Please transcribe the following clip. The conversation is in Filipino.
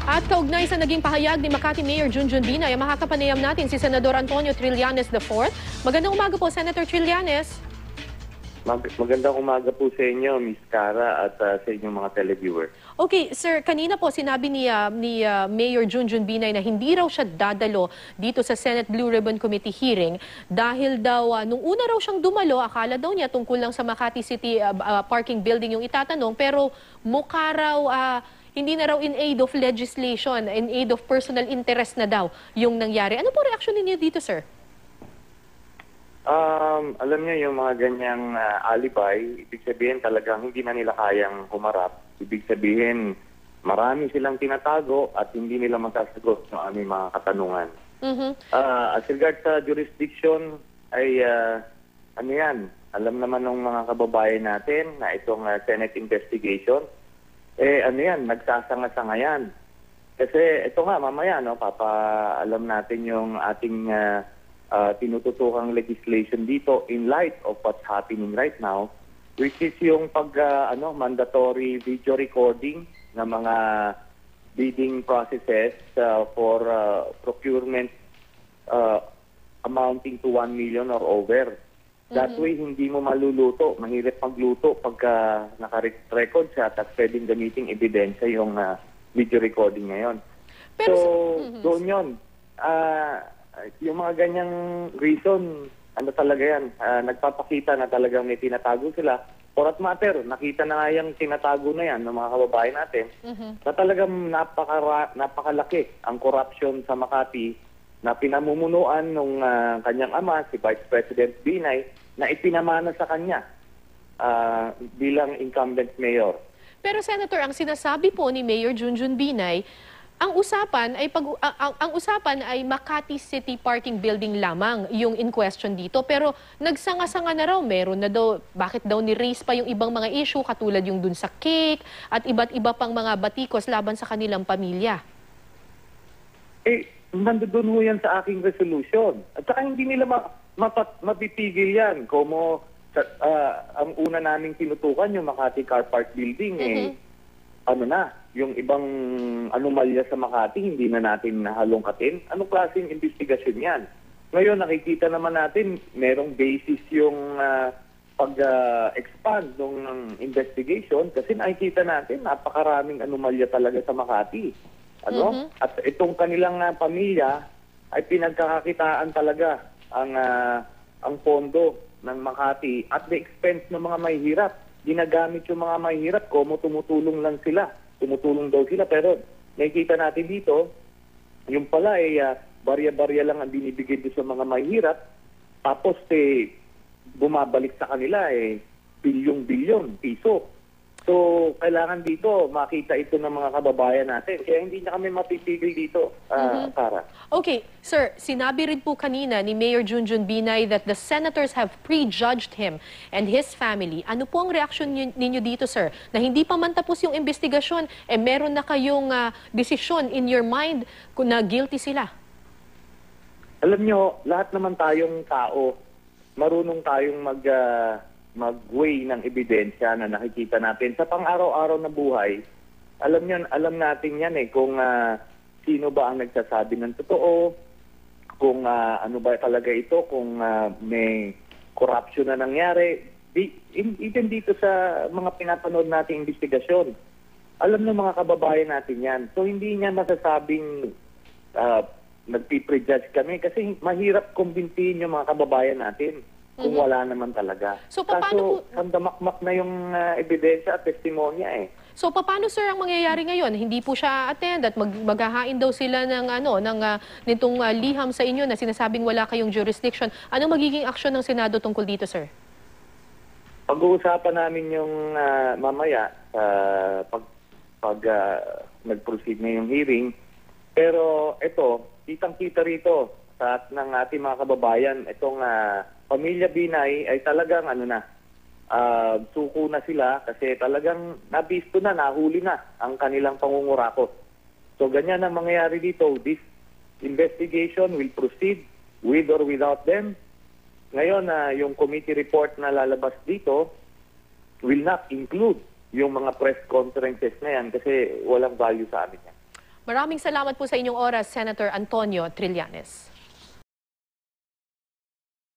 At kaugnay sa naging pahayag ni Makati Mayor Junjun Binay, makakapanayam natin si Senador Antonio Trillanes IV. Magandang umaga po, Senator Trillanes. Magandang umaga po sa inyo, Ms. Cara, at sa inyong mga televiewers. Okay, sir, kanina po sinabi ni Mayor Junjun Binay na hindi raw siya dadalo dito sa Senate Blue Ribbon Committee hearing dahil daw, nung una raw siyang dumalo, akala daw niya tungkol lang sa Makati City parking building yung itatanong, pero mukha raw hindi na raw in aid of legislation, in aid of personal interest na daw yung nangyari. Ano po reaksyon ninyo dito, sir? Alam niyo, yung mga ganyang alibay, ibig sabihin talagang hindi na nila kayang humarap. Ibig sabihin, marami silang tinatago at hindi nila masasagot ng aming mga katanungan. As regards sa jurisdiction, ay ano yan, alam naman ng mga kababayan natin na itong Senate investigation, ano yan, nagsasanga-sanga yan. Kasi ito nga, mamaya, no, papaalam natin yung ating tinututukang legislation dito in light of what's happening right now, which is yung mandatory video recording ng mga bidding processes for procurement amounting to 1 million or over. That way, hindi mo maluluto. Mahirap magluto pagka naka-record siya at pwedeng gamiting ebidensya yung video recording ngayon. Pero, doon yun. Yung mga ganyang reason, ano talaga yan, nagpapakita na talagang may tinatago sila. For that matter, nakita na nga yung tinatago na yan ng mga kababayan natin na talagang napakalaki ang corruption sa Makati na pinamumunuan ng kanyang ama, si Vice President Binay, na ipinamana sa kanya bilang incumbent mayor. Pero Senator, ang sinasabi po ni Mayor Junjun Binay, ang usapan ay Makati City Parking Building lamang yung in question dito, pero nagsanga-sanga na raw, meron na daw, bakit daw ni-raise pa yung ibang mga issue katulad yung dun sa cake at iba't iba pang mga batikos laban sa kanilang pamilya. Nandoon ho yan sa aking resolution. At saka hindi nila mapipigil yan. Como ang una naming tinutukan, yung Makati Car Park Building, yung ibang anomalya sa Makati, hindi na natin nahalongkatin. Anong klaseng investigasyon yan? Ngayon, nakikita naman natin, merong basis yung pag-expand ng investigation kasi nakikita natin, napakaraming anomalya talaga sa Makati. At itong kanilang pamilya ay pinagkakakitaan talaga ang pondo ng Makati at the expense ng mga mahihirap. Ginagamit yung mga mahihirap, como tumutulong lang sila. Tumutulong daw sila, pero nakikita natin dito, yung pala barya-barya lang ang binibigay doon sa mga mahihirap, tapos bumabalik sa kanila bilyong-bilyon piso. So, kailangan dito makita ito ng mga kababayan natin. Kaya hindi na kami mapipigil dito, Sarah. Okay, sir, sinabi rin po kanina ni Mayor Junjun Binay that the senators have prejudged him and his family. Ano po ang reaksyon ninyo dito, sir? Na hindi pa man tapos yung investigasyon, meron na kayong desisyon in your mind kung na guilty sila? Alam nyo, lahat naman tayong tao, marunong tayong mag-weigh ng ebidensya na nakikita natin sa pang-araw-araw na buhay. Alam natin yan kung sino ba ang nagsasabi ng totoo, kung ano ba talaga ito, kung may corruption na nangyari. Even dito sa mga pinapanood nating investigasyon, alam ng mga kababayan natin yan. So hindi niya masasabing nagpiprejudge kami kasi mahirap kumbinsihin yung mga kababayan natin kung wala naman talaga. So, paano sandamakmak na yung ebidensya at testimonya So, paano sir ang mangyayari ngayon? Hindi po siya attend at maghahain daw sila ng nitong liham sa inyo na sinasabing wala kayong jurisdiction. Anong magiging aksyon ng Senado tungkol dito, sir? Pag-uusapan namin yung mamaya pag nag-proceed na yung hearing. Pero ito, kitang-kita rito sa ng ating mga kababayan, itong Pamilya Binay ay talagang suko na sila kasi talagang nabisto na, nahuli na ang kanilang pangungurakot. So ganyan ang mangyayari dito. This investigation will proceed with or without them. Ngayon, yung committee report na lalabas dito will not include yung mga press conferences na yan kasi walang value sa amin yan. Maraming salamat po sa inyong oras, Senator Antonio Trillanes.